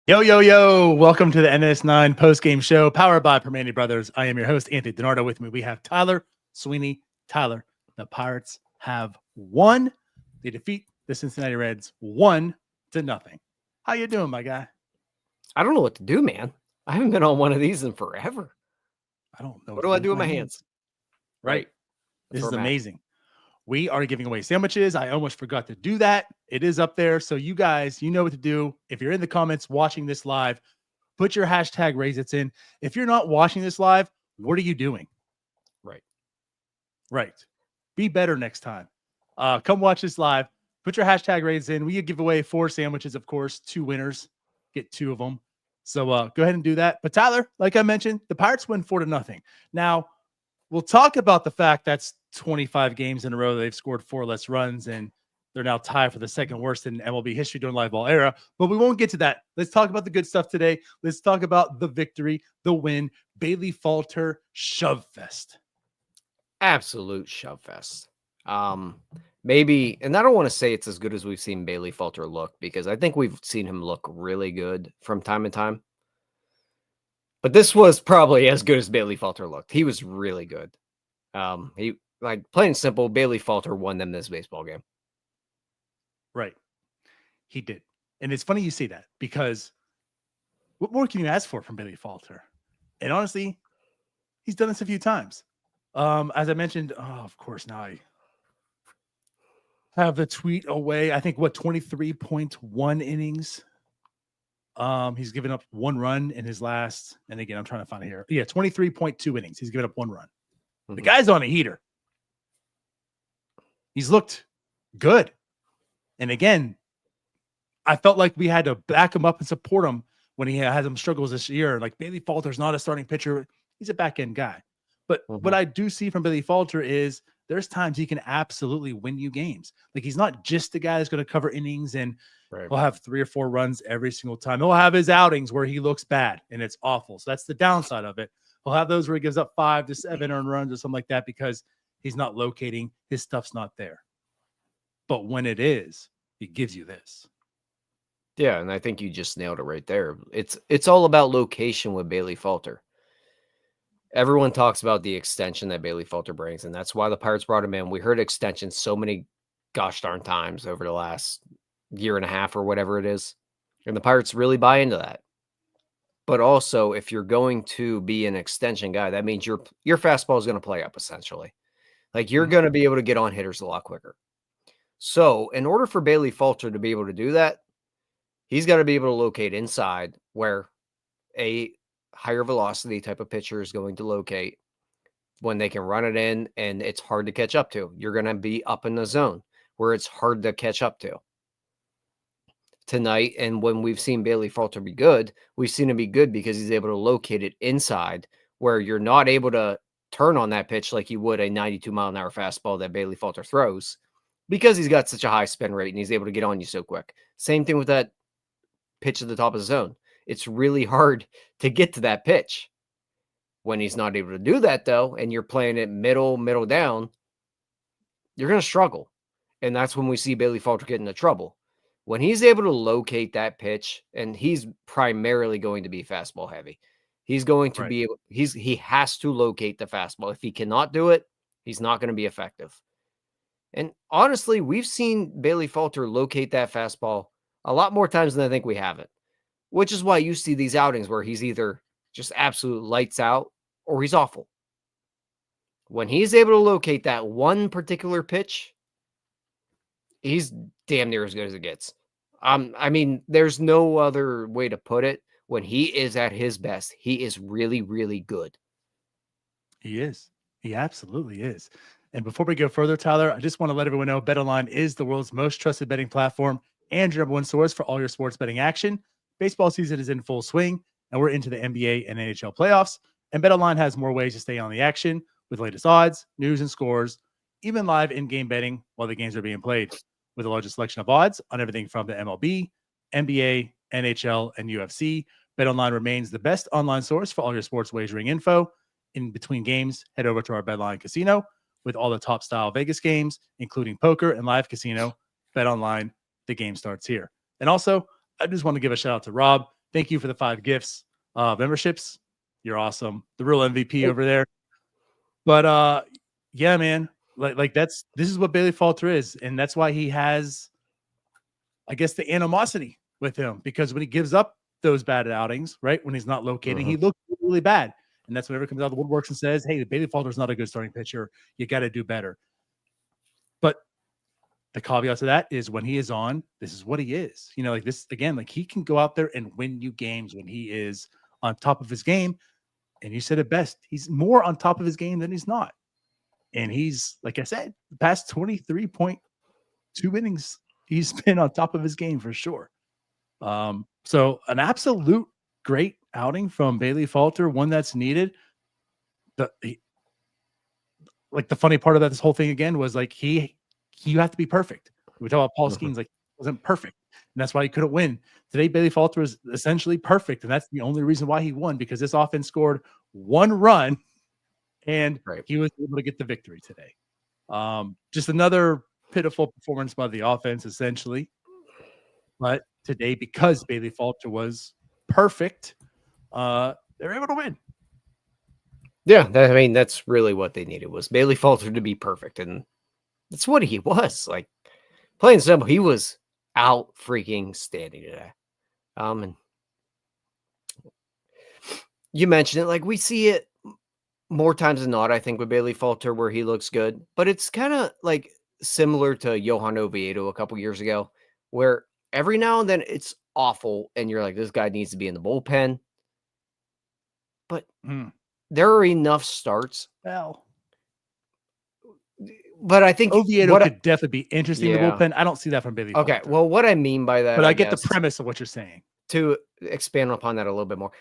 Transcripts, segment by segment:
Yo, yo, yo. Welcome to the NS9 Postgame Show, powered by Primanti Bros. I am your host, Anthony DiNardo. With me, we have Tyler Sweeney. Tyler, the Pirates have won. They defeat the Cincinnati Reds 1-0. How you doing, my guy? I don't know what to do, man. I haven't been on one of these in forever. I don't know. What do I do with my hands? Right. This is amazing. We are giving away sandwiches. I almost forgot to do that. It is up there. So you guys, you know what to do. If you're in the comments watching this live, put your hashtag RaiseIts in. If you're not watching this live, what are you doing? Right. Be better next time. Come watch this live. Put your hashtag RaiseIts in. We give away 4 sandwiches, of course. 2 winners. Get 2 of them. So go ahead and do that. But Tyler, like I mentioned, the Pirates win 4-0. Now, we'll talk about the fact that's 25 games in a row they've scored 4 less runs, and they're now tied for the second worst in MLB history during live ball era. But we won't get to that. Let's talk about the good stuff today. Let's talk about the victory, the win, Bailey Falter shove fest. Absolute shove fest. Maybe, and I don't want to say it's as good as we've seen Bailey Falter look, because I think we've seen him look really good from time to time. But this was probably as good as Bailey Falter looked. He was really good. He, like, plain and simple, Bailey Falter won them this baseball game. Right. He did. And it's funny you say that, because what more can you ask for from Bailey Falter? And honestly, he's done this a few times. As I mentioned, of course, now I have the tweet away. I think, 23.1 innings. He's given up 1 run in his last, and again, I'm trying to find it here. Yeah, 23.2 innings. He's given up 1 run. The guy's on a heater. He's looked good. And again, I felt like we had to back him up and support him when he had some struggles this year. Like, Bailey Falter's not a starting pitcher. He's a back-end guy. But what I do see from Bailey Falter is there's times he can absolutely win you games. Like, he's not just the guy that's going to cover innings and he'll have 3 or 4 runs every single time. He'll have his outings where he looks bad and it's awful. So that's the downside of it. He'll have those where he gives up 5 to 7 earned runs or something like that because he's not locating. His stuff's not there. But when it is, he gives you this. Yeah, and I think you just nailed it right there. It's all about location with Bailey Falter. Everyone talks about the extension that Bailey Falter brings, and that's why the Pirates brought him in. We heard extension so many gosh darn times over the last year and a half or whatever it is, and the Pirates really buy into that. But also, if you're going to be an extension guy, that means your fastball is going to play up, essentially. Like, you're going to be able to get on hitters a lot quicker. So in order for Bailey Falter to be able to do that, he's got to be able to locate inside where a higher velocity type of pitcher is going to locate when they can run it in and it's hard to catch up to. You're going to be up in the zone where it's hard to catch up to tonight. And when we've seen Bailey Falter be good, we've seen him be good because he's able to locate it inside where you're not able to turn on that pitch like you would a 92-mile-an-hour fastball that Bailey Falter throws, because he's got such a high spin rate and he's able to get on you so quick. Same thing with that pitch at the top of the zone. It's really hard to get to that pitch. When he's not able to do that, though, and you're playing it middle down, you're going to struggle. And that's when we see Bailey Falter get into trouble. When he's able to locate that pitch, and he's primarily going to be fastball heavy, he's going to be able, he has to locate the fastball. If he cannot do it, he's not going to be effective. And honestly, we've seen Bailey Falter locate that fastball a lot more times than I think we haven't, which is why you see these outings where he's either just absolute lights out or he's awful. When he's able to locate that one particular pitch, he's damn near as good as it gets. I mean, there's no other way to put it. When he is at his best, he is really, really good. He is. He absolutely is. And before we go further, Tyler, I just want to let everyone know BetOnline is the world's most trusted betting platform and your #1 source for all your sports betting action. Baseball season is in full swing, and we're into the NBA and NHL playoffs. And BetOnline has more ways to stay on the action with latest odds, news, and scores, even live in-game betting while the games are being played. With the largest selection of odds on everything from the MLB, NBA, NHL, and UFC, BetOnline remains the best online source for all your sports wagering info. In between games, head over to our BetOnline casino with all the top style Vegas games, including poker and live casino. BetOnline, the game starts here. And also, I just want to give a shout out to Rob. Thank you for the 5 gifts, memberships. You're awesome. The real MVP over there. But yeah, man, this is what Bailey Falter is. And that's why he has, I guess, the animosity with him, because when he gives up those bad outings, right, when he's not locating, he looks really bad. And that's whenever it comes out of the woodworks and says, hey, Bailey Falter is not a good starting pitcher. You got to do better. But the caveat to that is when he is on, this is what he is. You know, like this, again, like he can go out there and win you games when he is on top of his game. And you said it best. He's more on top of his game than he's not. And he's, like I said, the past 23.2 innings, he's been on top of his game for sure. So an absolute great outing from Bailey Falter, one that's needed. The funny part of this whole thing again was like you have to be perfect. We talk about Paul Skeens, like wasn't perfect, and that's why he couldn't win. Today, Bailey Falter was essentially perfect, and that's the only reason why he won, because this offense scored 1 run, and he was able to get the victory today. Just another pitiful performance by the offense, essentially. But today, because Bailey Falter was perfect, they're able to win. Yeah, I mean, that's really what they needed, was Bailey Falter to be perfect, and that's what he was. Like, plain and simple, he was out freaking standing today. And you mentioned it, like we see it more times than not, I think, with Bailey Falter, where he looks good, but it's kind of like similar to Johan Oviedo a couple years ago, where every now and then it's awful, and you're like, this guy needs to be in the bullpen. But there are enough starts. Well, but I think Oviedo could definitely be interesting in the bullpen. I don't see that from Bailey Falter. Okay, well, what I mean by that, but I get the premise of what you're saying. To expand upon that a little bit more,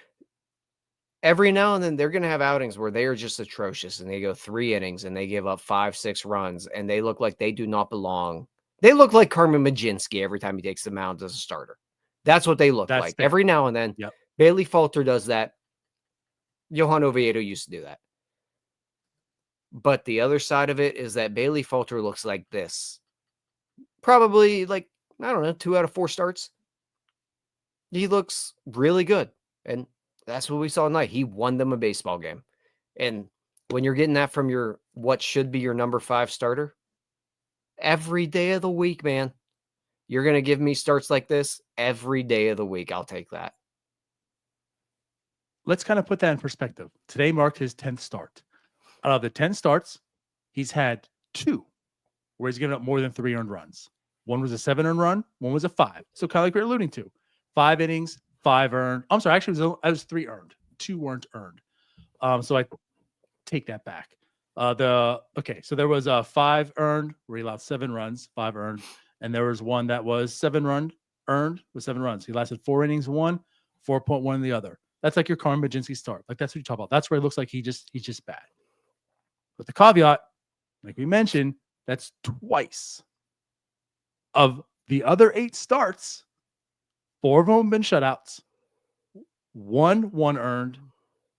every now and then they're going to have outings where they are just atrocious, and they go 3 innings and they give up 5-6 runs, and they look like they do not belong. They look like Carmen Majinski every time he takes the mound as a starter. That's what they look like. Fair. Every now and then, Bailey Falter does that. Johan Oviedo used to do that. But the other side of it is that Bailey Falter looks like this. Probably, like, I don't know, 2 out of 4 starts. He looks really good. And that's what we saw tonight. He won them a baseball game. And when you're getting that from your, what should be your number 5 starter, every day of the week, man, you're going to give me starts like this every day of the week. I'll take that. Let's kind of put that in perspective. Today marked his 10th start. Out of the 10 starts, he's had 2 where he's given up more than 3 earned runs. One was a 7 earned run. One was a 5. So kind of like we're alluding to. 5 innings, 5 earned. I'm sorry, actually, it was 3 earned. 2 weren't earned. So I take that back. So there was a 5 earned where he allowed 7 runs, 5 earned. And there was one that was 7 earned with 7 runs. He lasted 4 innings, 4.1 in the other. That's like your Carmen Majinski start. Like that's what you talk about. That's where it looks like he's just bad. But the caveat, like we mentioned, that's twice. Of the other 8 starts, 4 of them have been shutouts. 1 earned,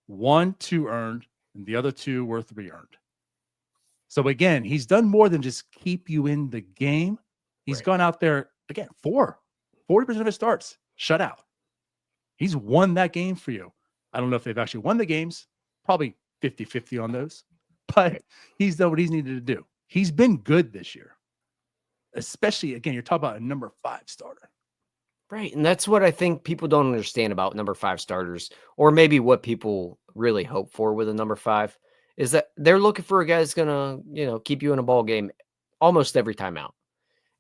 1 2 earned, and the other 2 were 3 earned. So again, he's done more than just keep you in the game. He's gone out there again, 40% of his starts shut out. He's won that game for you. I don't know if they've actually won the games, probably 50-50 on those, but he's done what he's needed to do. He's been good this year, especially, again, you're talking about a number 5 starter. Right, and that's what I think people don't understand about number 5 starters, or maybe what people really hope for with a number 5, is that they're looking for a guy that's going to, keep you in a ball game almost every time out.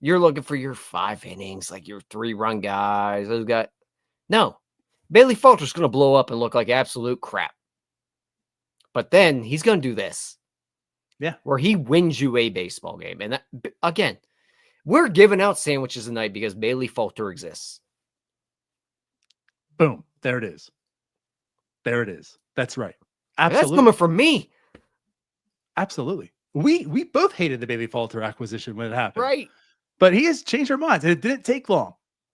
You're looking for your 5 innings, like your 3-run guys. Those guys. No. Bailey Falter's going to blow up and look like absolute crap. But then he's going to do this. Yeah. Where he wins you a baseball game. And that, again, we're giving out sandwiches tonight because Bailey Falter exists. Boom. There it is. There it is. That's right. That's Absolutely. coming from me. Absolutely. We both hated the Bailey Falter acquisition when it happened. Right. But he has changed our minds, and it didn't take long.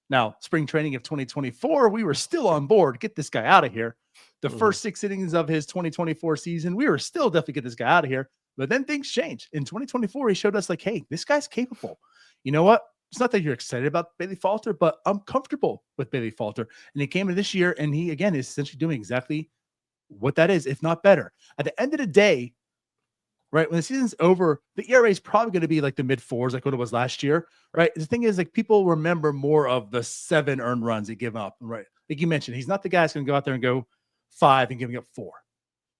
Now, spring training of 2024, we were still on board. Get this guy out of here. The first 6 innings of his 2024 season, we were still definitely get this guy out of here. But then things changed. In 2024, he showed us like, hey, this guy's capable. You know what? It's not that you're excited about Bailey Falter, but I'm comfortable with Bailey Falter. And he came in this year, and he, again, is essentially doing exactly what that is, if not better. At the end of the day, right, when the season's over, the ERA is probably going to be like the mid fours, like what it was last year, right? The thing is, like, people remember more of the 7 earned runs he give up, right? Like you mentioned, he's not the guy that's going to go out there and go 5 and giving up 4,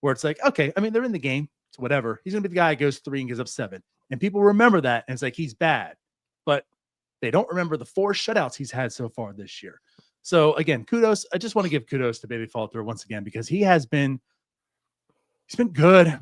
where it's like, okay, I mean, they're in the game, it's whatever. He's going to be the guy that goes 3 and gives up 7, and people remember that, and it's like he's bad, but they don't remember the 4 shutouts he's had so far this year. So again, kudos. I just want to give kudos to Bailey Falter once again, because he's been good.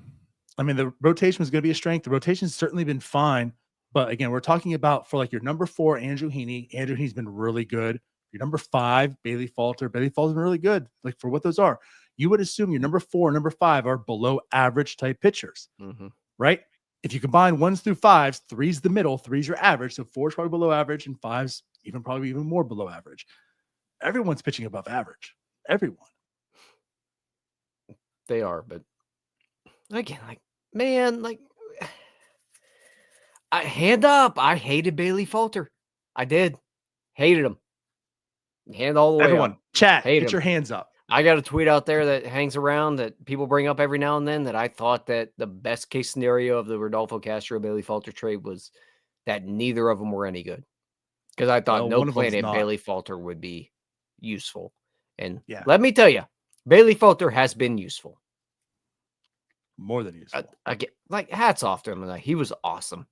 I mean, the rotation was going to be a strength. The rotation's certainly been fine. But again, we're talking about for like your number 4, Andrew Heaney. Andrew Heaney's been really good. Your number 5, Bailey Falter. Bailey Falter's been really good. Like for what those are, you would assume your number 4 and number 5 are below average type pitchers, right? If you combine 1s through 5s, 3's the middle, 3's your average. So 4's probably below average, and 5's probably even more below average. Everyone's pitching above average. Everyone. They are, but again, like, man, like, hand up. I hated Bailey Falter. I did. Hated him. Hand all the way Everyone, up. chat, Hate get him. your hands up. I got a tweet out there that hangs around that people bring up every now and then, that I thought that the best case scenario of the Rodolfo Castro Bailey Falter trade was that neither of them were any good. Because I thought no Planet Bailey Falter would be useful. And let me tell you, Bailey Falter has been useful. More than useful. Again, like, hats off to him. Like, he was awesome.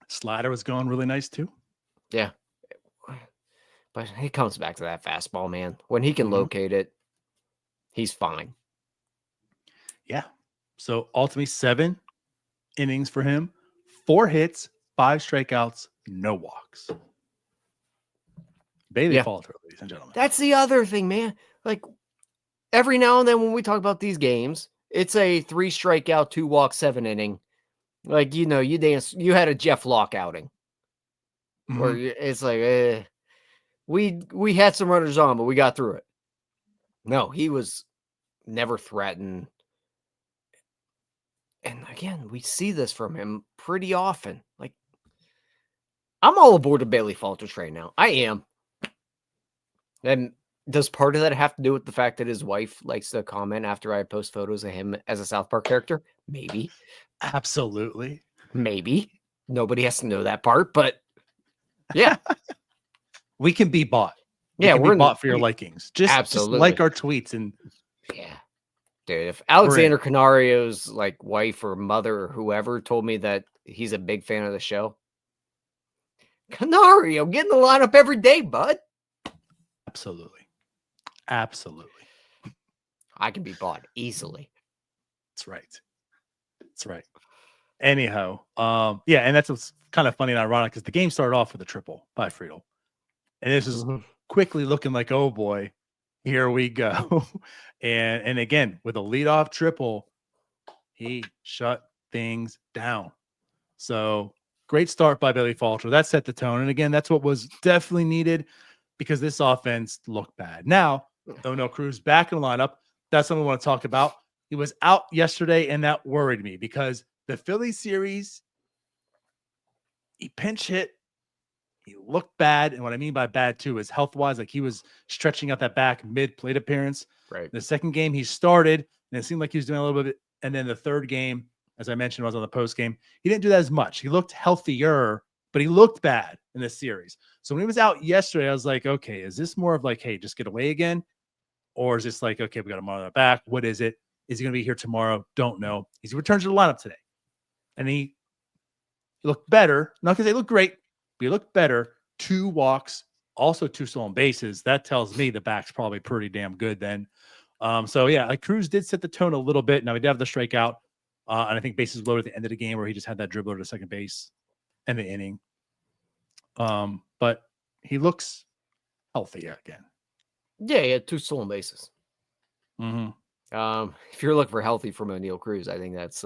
Slider was going really nice too. Yeah. But he comes back to that fastball, man. When he can locate it, he's fine. Yeah. So ultimately 7 innings for him, 4 hits, 5 strikeouts, no walks. Bailey Falter, ladies and gentlemen. That's the other thing, man. Like, every now and then when we talk about these games, it's a 3 strikeout, 2 walk, 7 inning. Like, you know, you had a Jeff Locke outing. Where it's like, we had some runners on, but we got through it. No, he was never threatened. And again, we see this from him pretty often. Like, I'm all aboard a Bailey Falter train now. I am. And does part of that have to do with the fact that his wife likes to comment after I post photos of him as a South Park character? Maybe. Absolutely. Maybe. Nobody has to know that part, but yeah. We can be bought. We're bought for your likings. Just like our tweets. And yeah. Dude, if Alexander Canario's like wife or mother or whoever told me that he's a big fan of the show, Canario, get in the lineup every day, bud. Absolutely. Absolutely. I can be bought easily. That's right. That's right. Anyhow, yeah, and that's what's kind of funny and ironic, because the game started off with a triple by Friedel. And this is quickly looking like, oh boy, here we go. and again, with a leadoff triple, he shut things down. So great start by Bailey Falter. That set the tone. And again, that's what was definitely needed, because this offense looked bad. Now, no Cruz back in the lineup. That's something we want to talk about. He was out yesterday, and that worried me, because the Philly series, he pinch hit. He looked bad. And what I mean by bad, too, is health-wise, like he was stretching out that back mid-plate appearance. Right. The second game, he started, and it seemed like he was doing a little bit. And then the third game, as I mentioned, was on the post game. He didn't do that as much. He looked healthier, but he looked bad in this series. So when he was out yesterday, I was like, okay, is this more of like, hey, just get away again? Or is this like, okay, we got him on the back. What is it? Is he going to be here tomorrow? Don't know. He returns to the lineup today. And he looked better. Not because they look great, but he looked better. 2 walks, also 2 stolen bases. That tells me the back's probably pretty damn good then. So yeah, like Cruz did set the tone a little bit. Now he did have the strikeout. And I think bases loaded at the end of the game, where he just had that dribbler to second base in the inning. But he looks healthy again. Yeah, he had 2 stolen bases. Mm-hmm. If you're looking for healthy from O'Neal Cruz, I think that's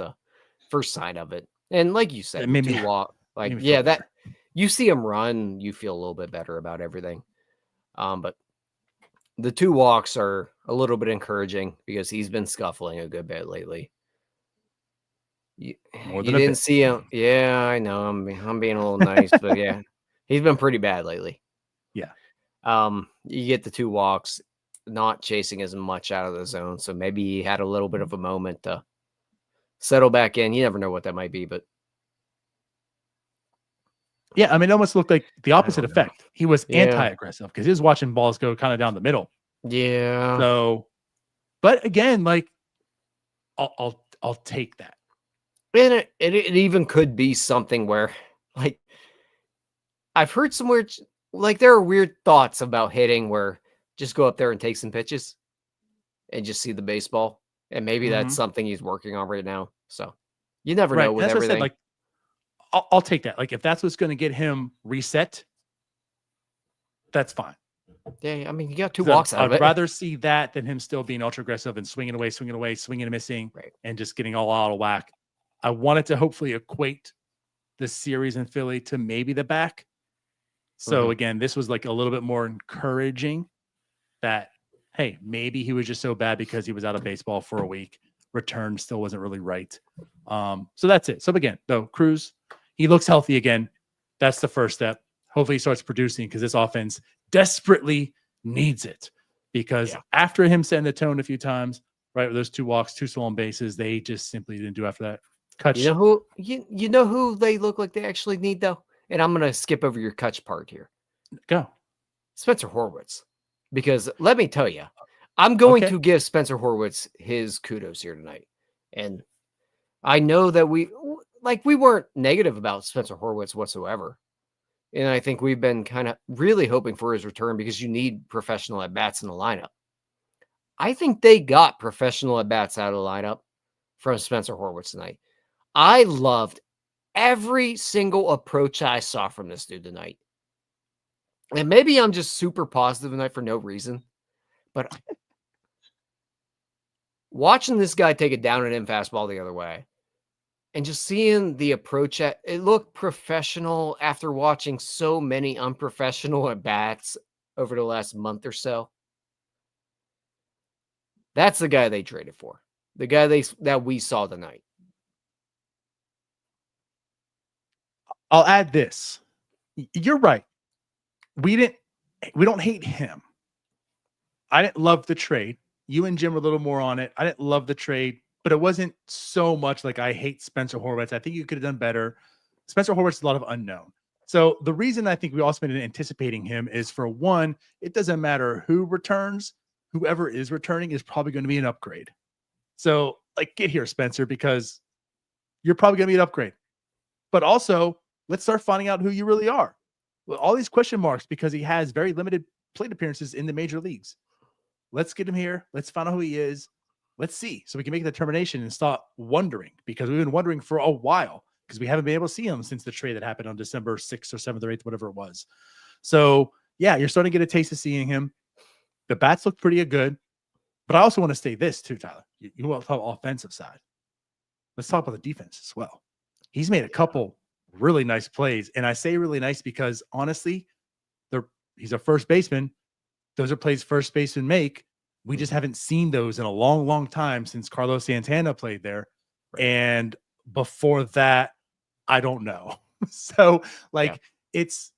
first sign of it. And like you said, It made me, 2 walk, made like me feel yeah, that better. you see him run, you feel a little bit better about everything. But the 2 walks are a little bit encouraging because he's been scuffling a good bit lately. You, More you than a didn't bit. see him. Yeah, I know. I'm being a little nice, but yeah, he's been pretty bad lately. Yeah. You get the 2 walks, not chasing as much out of the zone, so maybe he had a little bit of a moment to settle back in. You never know what that might be, but Yeah, I mean, it almost looked like the I opposite don't know. effect. He was Yeah. anti-aggressive because he was watching balls go kind of down the middle. Yeah. So, but again, like, I'll take that. And it even could be something where, like, I've heard some weird, like, there are weird thoughts about hitting where just go up there and take some pitches and just see the baseball. And maybe that's Mhm. something he's working on right now. So you never Right. know And with that's what I said. everything. Like, I'll take that. Like, if that's what's going to get him reset, that's fine. Yeah, I mean, you got 2 So walks out of I'd it. rather see that than him still being ultra aggressive and swinging away, swinging and missing, Right. and just getting all out of whack. I wanted to hopefully equate the series in Philly to maybe the back. So again, this was like a little bit more encouraging that, hey, maybe he was just so bad because he was out of baseball for a week. Return still wasn't really right. So that's it. So again, though, Cruz, he looks healthy again. That's the first step. Hopefully he starts producing because this offense desperately needs it. Because after him setting the tone a few times, right, with those 2 walks, 2 stolen bases, they just simply didn't do after that. Kutch, You know who they look like they actually need though? And I'm gonna skip over your Kutch part here. go. Spencer Horwitz. Because let me tell you, I'm going Okay. to give Spencer Horwitz his kudos here tonight. And I know that we weren't negative about Spencer Horwitz whatsoever. And I think we've been kind of really hoping for his return because you need professional at bats in the lineup. I think they got professional at bats out of the lineup from Spencer Horwitz tonight. I loved every single approach I saw from this dude tonight. And maybe I'm just super positive tonight for no reason, but watching this guy take a down and in fastball the other way and just seeing the approach at it looked professional after watching so many unprofessional at bats over the last month or so. That's the guy they traded for. The guy that we saw tonight. I'll add this. You're right. We don't hate him. I didn't love the trade. You and Jim were a little more on it. I didn't love the trade, but it wasn't so much like I hate Spencer Horwitz. I think you could have done better. Spencer Horwitz is a lot of unknown. So the reason I think we also been anticipating him is, for one, it doesn't matter who returns, whoever is returning is probably going to be an upgrade. So like, get here, Spencer, because you're probably going to be an upgrade. But also, let's start finding out who you really are. Well, all these question marks because he has very limited plate appearances in the major leagues. Let's get him here. Let's find out who he is. Let's see, so we can make a determination and stop wondering, because we've been wondering for a while because we haven't been able to see him since the trade that happened on December 6th or 7th or 8th, whatever it was. So yeah, you're starting to get a taste of seeing him. The bats look pretty good, but I also want to say this too, Tyler. You want to talk offensive side. Let's talk about the defense as well. He's made a couple really nice plays, and I say really nice because honestly, he's a first baseman. Those are plays first basemen make. We just haven't seen those in a long, long time since Carlos Santana played there. Right. And before that, I don't know. So like, it's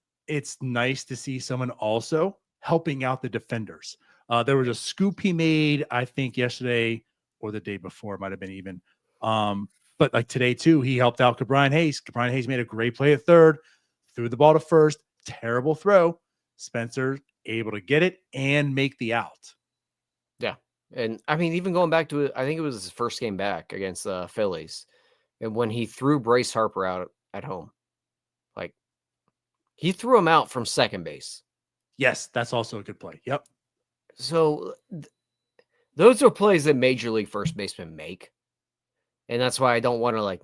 nice to see someone also helping out the defenders. There was a scoop he made, I think yesterday or the day before, it might've been even. But like today too, he helped out Cabrian Hayes. Cabrian Hayes made a great play at third, threw the ball to first, terrible throw. Spencer able to get it and make the out. Yeah. And I mean, even going back to it, I think it was his first game back against the Phillies. And when he threw Bryce Harper out at home, like he threw him out from second base. Yes, that's also a good play. Yep. So those are plays that major league first basemen make. And that's why I don't want to like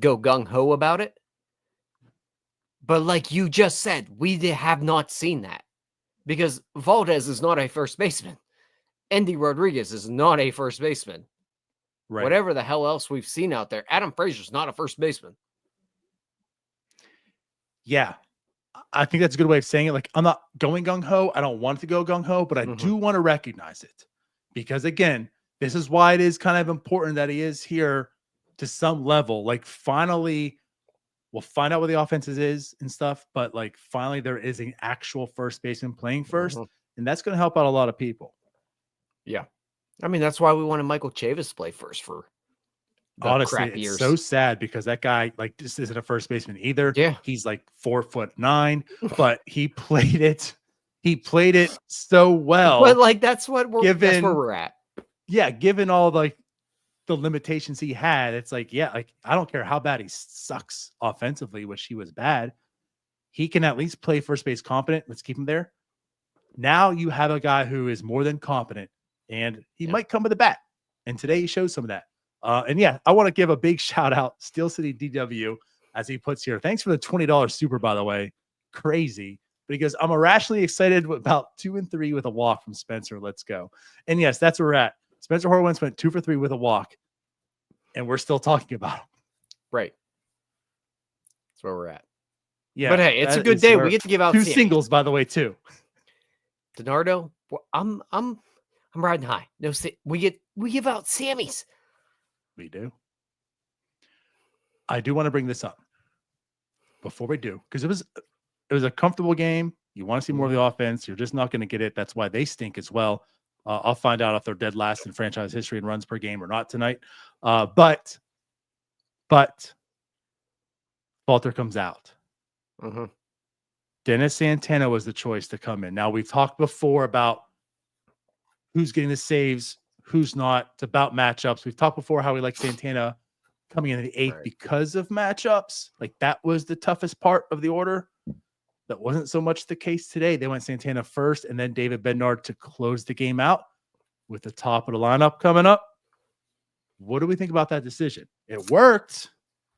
go gung-ho about it. But like you just said, we have not seen that. because Valdez is not a first baseman. Endy Rodriguez is not a first baseman. Right. Whatever the hell else we've seen out there, Adam Frazier's not a first baseman. Yeah. I think that's a good way of saying it. Like, I'm not going gung-ho. I don't want to go gung-ho, but I do want to recognize it. Because, again, this is why it is kind of important that he is here to some level. Like, finally, we'll find out what the offense is and stuff, but, like, finally there is an actual first baseman playing first, and that's going to help out a lot of people. Yeah. I mean, that's why we wanted Michael Chavis to play first for the honestly, crap it's years. so sad because that guy, like, just isn't a first baseman either. Yeah. He's like 4'9", but he played it. He played it so well. But like, that's where we're at. Yeah. Given all the limitations he had, it's like, yeah, like, I don't care how bad he sucks offensively, which he was bad. He can at least play first base competent. Let's keep him there. Now you have a guy who is more than competent, and he might come with a bat. And today he shows some of that. And yeah, I want to give a big shout out, Steel City DW, as he puts here. Thanks for the $20 super, by the way. Crazy. But he goes, I'm irrationally excited about 2 and 3 with a walk from Spencer. Let's go. And yes, that's where we're at. Spencer Horwitz went 2 for 3 with a walk, and we're still talking about him. Right. That's where we're at. Yeah. But hey, it's a good day. We get to give out 2 singles, by the way, too. DiNardo, I'm riding high. No, we give out Sammys. We do. I do want to bring this up before we do, because it was a comfortable game. You want to see more of the offense. You're just not going to get it. That's why they stink as well. I'll find out if they're dead last in franchise history in runs per game or not tonight. But Falter comes out. Dennis Santana was the choice to come in. Now, we've talked before about who's getting the saves, who's not. It's about matchups. We've talked before how we like Santana coming in the 8th because of matchups. Like, that was the toughest part of the order. That wasn't so much the case today. They went Santana first and then David Bednar to close the game out with the top of the lineup coming up. What do we think about that decision? It worked.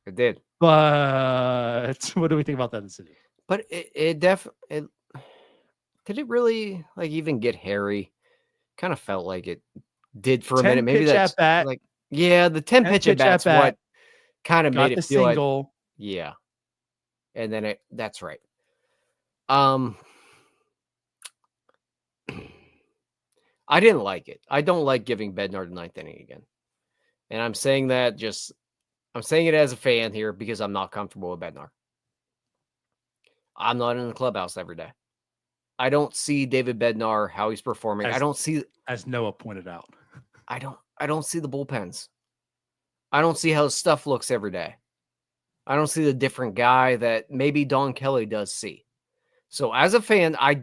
It did. But what do we think about that decision? But it definitely did it really like even get hairy? Kind of felt like it did for a minute. Maybe that's like, yeah, the 10 pitch at bat's what kind of made it feel single. Like, yeah. And then that's right. I didn't like it. I don't like giving Bednar the 9th inning again. And I'm saying it as a fan here because I'm not comfortable with Bednar. I'm not in the clubhouse every day. I don't see David Bednar, how he's performing. I don't see, as Noah pointed out. I don't see the bullpens. I don't see how his stuff looks every day. I don't see the different guy that maybe Don Kelly does see. So as a fan, I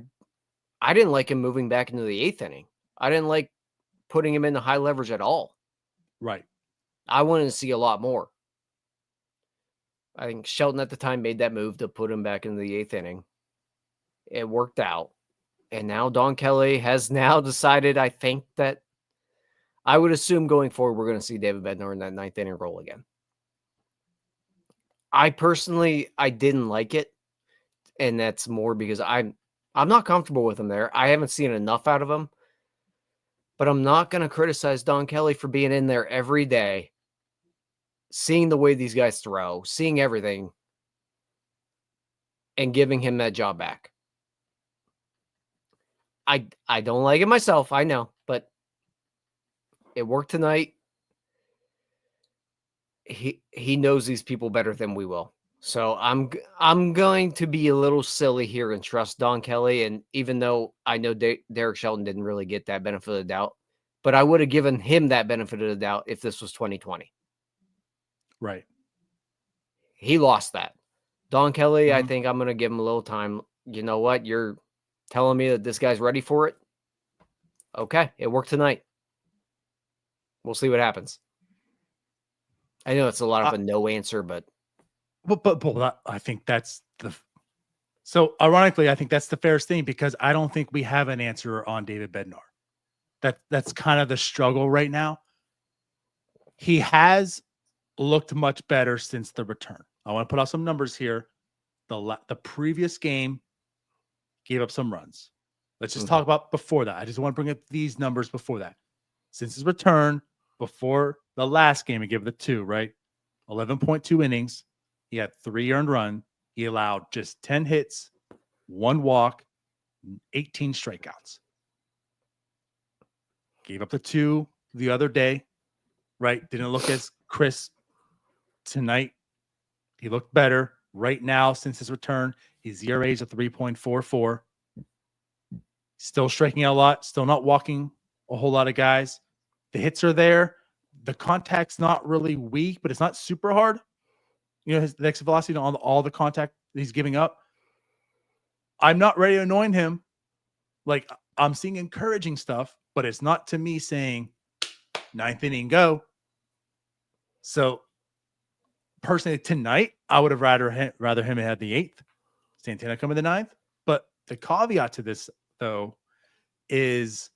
didn't like him moving back into the 8th inning. I didn't like putting him into high leverage at all. Right. I wanted to see a lot more. I think Shelton at the time made that move to put him back into the 8th inning. It worked out. And now Don Kelly has now decided, I think, that I would assume going forward, we're going to see David Bednar in that 9th inning role again. I didn't like it. And that's more because I'm not comfortable with him there. I haven't seen enough out of him. But I'm not going to criticize Don Kelly for being in there every day, seeing the way these guys throw, seeing everything, and giving him that job back. I don't like it myself, I know, but it worked tonight. He knows these people better than we will. So I'm going to be a little silly here and trust Don Kelly. And even though I know Derek Shelton didn't really get that benefit of the doubt, but I would have given him that benefit of the doubt if this was 2020. Right. He lost that. Don Kelly, I think I'm going to give him a little time. You know what? You're telling me that this guy's ready for it? Okay, it worked tonight. We'll see what happens. I know it's a lot of a no answer, but I think that's so ironically, I think that's the fairest thing because I don't think we have an answer on David Bednar. That's kind of the struggle right now. He has looked much better since the return. I want to put out some numbers here. The previous game gave up some runs. Let's just talk about before that. I just want to bring up these numbers before that. Since his return, before the last game, he gave it a 2, right? 11.2 innings. He had 3 earned run. He allowed just 10 hits, 1 walk, 18 strikeouts. Gave up the 2 the other day, right? Didn't look as crisp tonight. He looked better. Right now, since his return, his ERA is a 3.44. Still striking out a lot. Still not walking a whole lot of guys. The hits are there. The contact's not really weak, but it's not super hard. You know, the exit velocity on all the contact he's giving up. I'm not ready to anoint him. Like, I'm seeing encouraging stuff, but it's not to me saying 9th inning go. So personally, tonight, I would have rather him had the 8th, Santana come in the 9th. But the caveat to this, though, is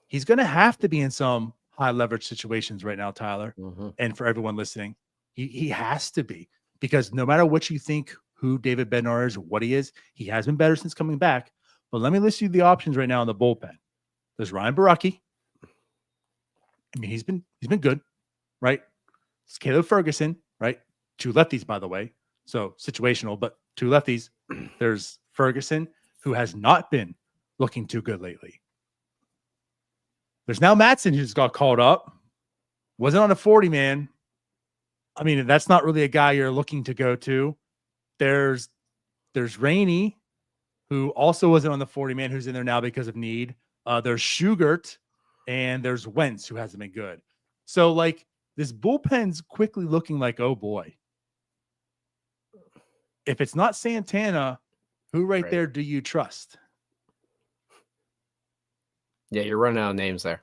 he's going to have to be in some high leverage situations right now, Tyler. And for everyone listening, he has to be, because no matter what you think who David Bednar is or what he is, he has been better since coming back. But let me list you the options right now in the bullpen. There's Ryan Baraki. I mean, he's been good, right? It's Caleb Ferguson, right? 2 lefties, by the way. So situational, but 2 lefties. There's Ferguson, who has not been looking too good lately. There's now Matson, who's got called up. Wasn't on a 40 man. I mean, that's not really a guy you're looking to go to. There's Rainey, who also wasn't on the 40 man, who's in there now because of need. There's Schugert, and there's Wentz, who hasn't been good. So, like, this bullpen's quickly looking like, oh boy. If it's not Santana, who right there do you trust? Yeah, you're running out of names there.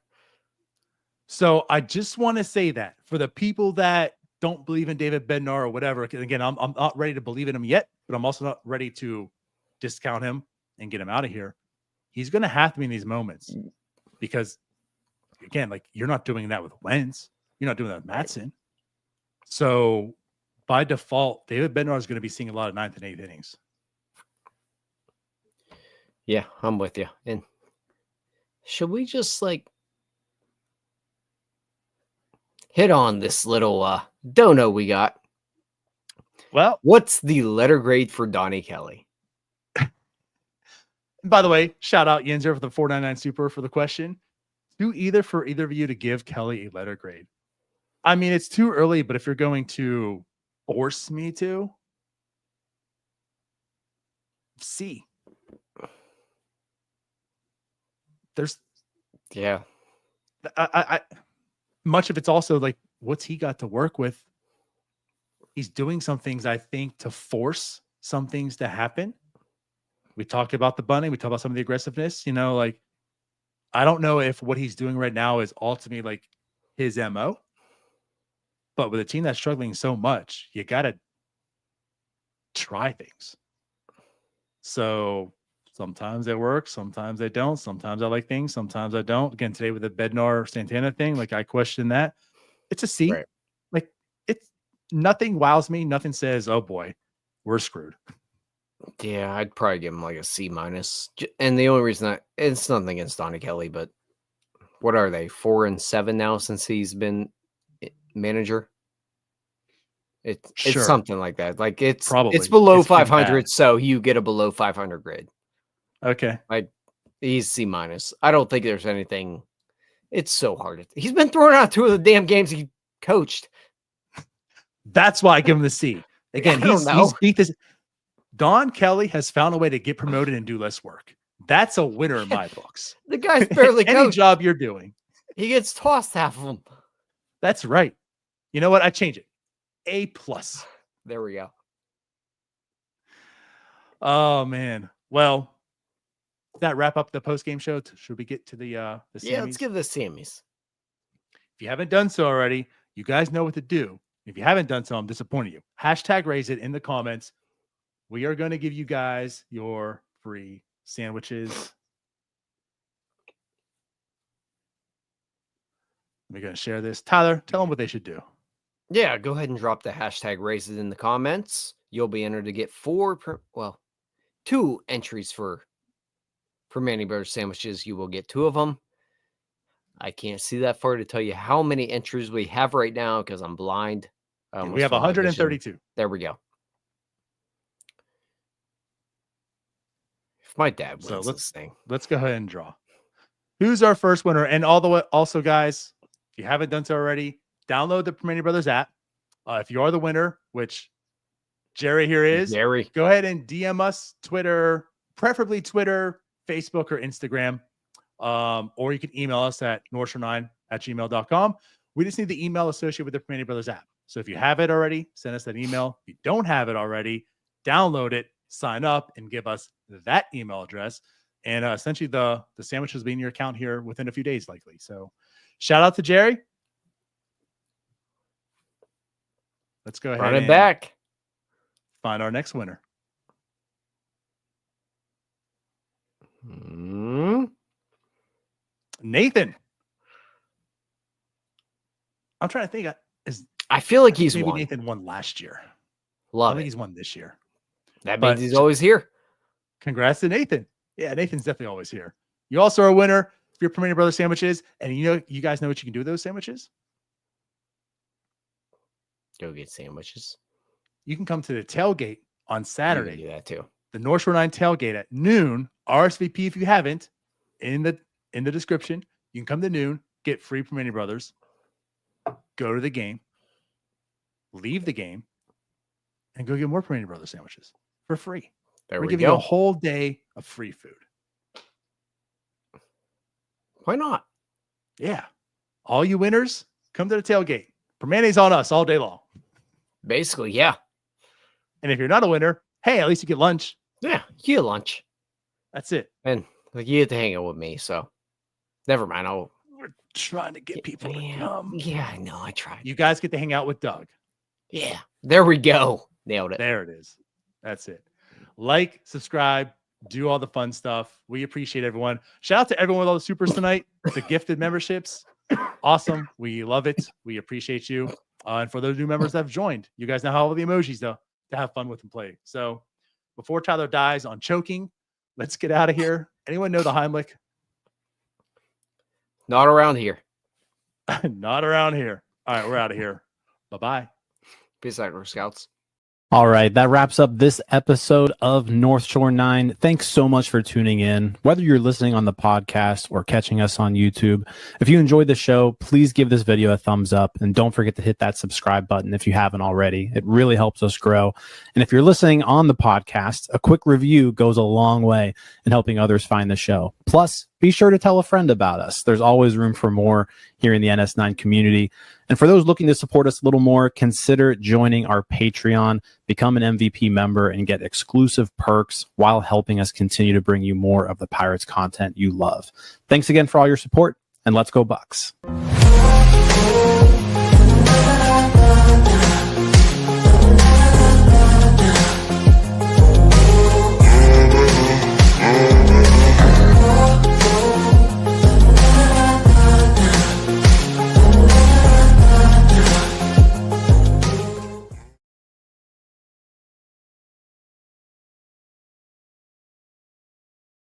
So I just want to say that for the people that don't believe in David Bednar or whatever, again, I'm not ready to believe in him yet, but I'm also not ready to discount him and get him out of here. He's going to have to be in these moments because, again, like, you're not doing that with Wentz. You're not doing that with Matson. So by default, David Bednar is going to be seeing a lot of 9th and 8th innings. Yeah, I'm with you. And should we just, like, hit on this little dono we got? Well, what's the letter grade for Donnie Kelly? By the way, shout out Yenzer for the 499 super for the question. For either of you to give Kelly a letter grade. I mean, it's too early, but if you're going to force me to, C. There's, yeah, I much of it's also like, what's he got to work with? He's doing some things, I think, to force some things to happen. We talked about the bunting. We talked about some of the aggressiveness. You know, like, I don't know if what he's doing right now is ultimately like his MO. But with a team that's struggling so much, you got to try things. So sometimes they work, sometimes they don't. Sometimes I like things, sometimes I don't. Again, today with the Bednar Santana thing, like, I question that. It's a C. Right. Like, it's nothing wows me. Nothing says, oh boy, we're screwed. Yeah, I'd probably give him like a C minus. And the only reason it's nothing against Donnie Kelly, but what are they? 4-7 now since he's been manager. It's something like that. Like, it's below 500, so you get a below 500 grade. Okay. He's C minus. I don't think there's anything. It's so hard. He's been thrown out 2 of the damn games he coached. That's why I give him the C. Again, he's beat this. Don Kelly has found a way to get promoted and do less work. That's a winner in my books. The guy's barely coached. Any job you're doing, he gets tossed half of them. That's right. You know what? I change it. A+. There we go. Oh man. Well, that wrap up the post-game show. Should we get to the Sammys? Yeah, let's give the Sammys. If you haven't done so already, you guys know what to do. If you haven't done so, I'm disappointed you. #raise it in the comments. We are going to give you guys your free sandwiches. We're going to share this. Tyler, tell them what they should do. Yeah, go ahead and drop the #raise it in the comments. You'll be entered to get 2 entries for Primanti Bros sandwiches, you will get 2 of them. I can't see that far to tell you how many entries we have right now because I'm blind. We have 132. There we go. If my dad wins this thing. Let's go ahead and draw. Who's our first winner? And all the way, also, guys, if you haven't done so already, download the Primanti Brothers app. If you are the winner, which Jerry here is, go ahead and DM us Twitter, preferably Twitter, Facebook, or Instagram. Or you can email us at northshore9@gmail.com. We just need the email associated with the Primanti Brothers app. So if you have it already, send us that email. If you don't have it already, download it, sign up, and give us that email address. And essentially the sandwiches will be in your account here within a few days, likely. So shout out to Jerry. Let's go ahead Run it back. Find our next winner. Nathan. I'm trying to think. I feel like he's maybe won. Nathan won last year. I think he's won this year. That means he's always here. Congrats to Nathan. Yeah, Nathan's definitely always here. You also are a winner for your Primanti Brothers sandwiches. And you guys know what you can do with those sandwiches? Go get sandwiches. You can come to the tailgate on Saturday. You can do that too. The North Shore 9 tailgate at noon. RSVP if you haven't in the description. You can come to noon, get free Primanti Brothers, go to the game, leave the game, and go get more Primanti Brothers sandwiches for free. There We're we giving go. you a whole day of free food. Why not? Yeah. All you winners, come to the tailgate. Primanti's on us all day long. Basically, yeah. And if you're not a winner, hey, at least you get lunch. Yeah, you get lunch. That's it. And you get to hang out with me, so never mind. We're trying to get people to come. Yeah, I know. I tried. You guys get to hang out with Doug. Yeah. There we go. Nailed it. There it is. That's it. Like, subscribe, do all the fun stuff. We appreciate everyone. Shout out to everyone with all the supers tonight, the gifted memberships. Awesome. We love it. We appreciate you. And for those new members that have joined, you guys now have all the emojis to have fun with and play. So before Tyler dies on choking, let's get out of here. Anyone know the Heimlich? Not around here. Not around here. All right, we're out of here. Bye-bye. Peace out, Girl Scouts. All right, that wraps up this episode of North Shore 9. Thanks so much for tuning in, whether you're listening on the podcast or catching us on YouTube. If you enjoyed the show, please give this video a thumbs up, and don't forget to hit that subscribe button if you haven't already. It really helps us grow. And if you're listening on the podcast, a quick review goes a long way in helping others find the show. Plus, be sure to tell a friend about us. There's always room for more here in the NS9 community. And for those looking to support us a little more, consider joining our Patreon, become an MVP member, and get exclusive perks while helping us continue to bring you more of the Pirates content you love. Thanks again for all your support, and let's go Bucs.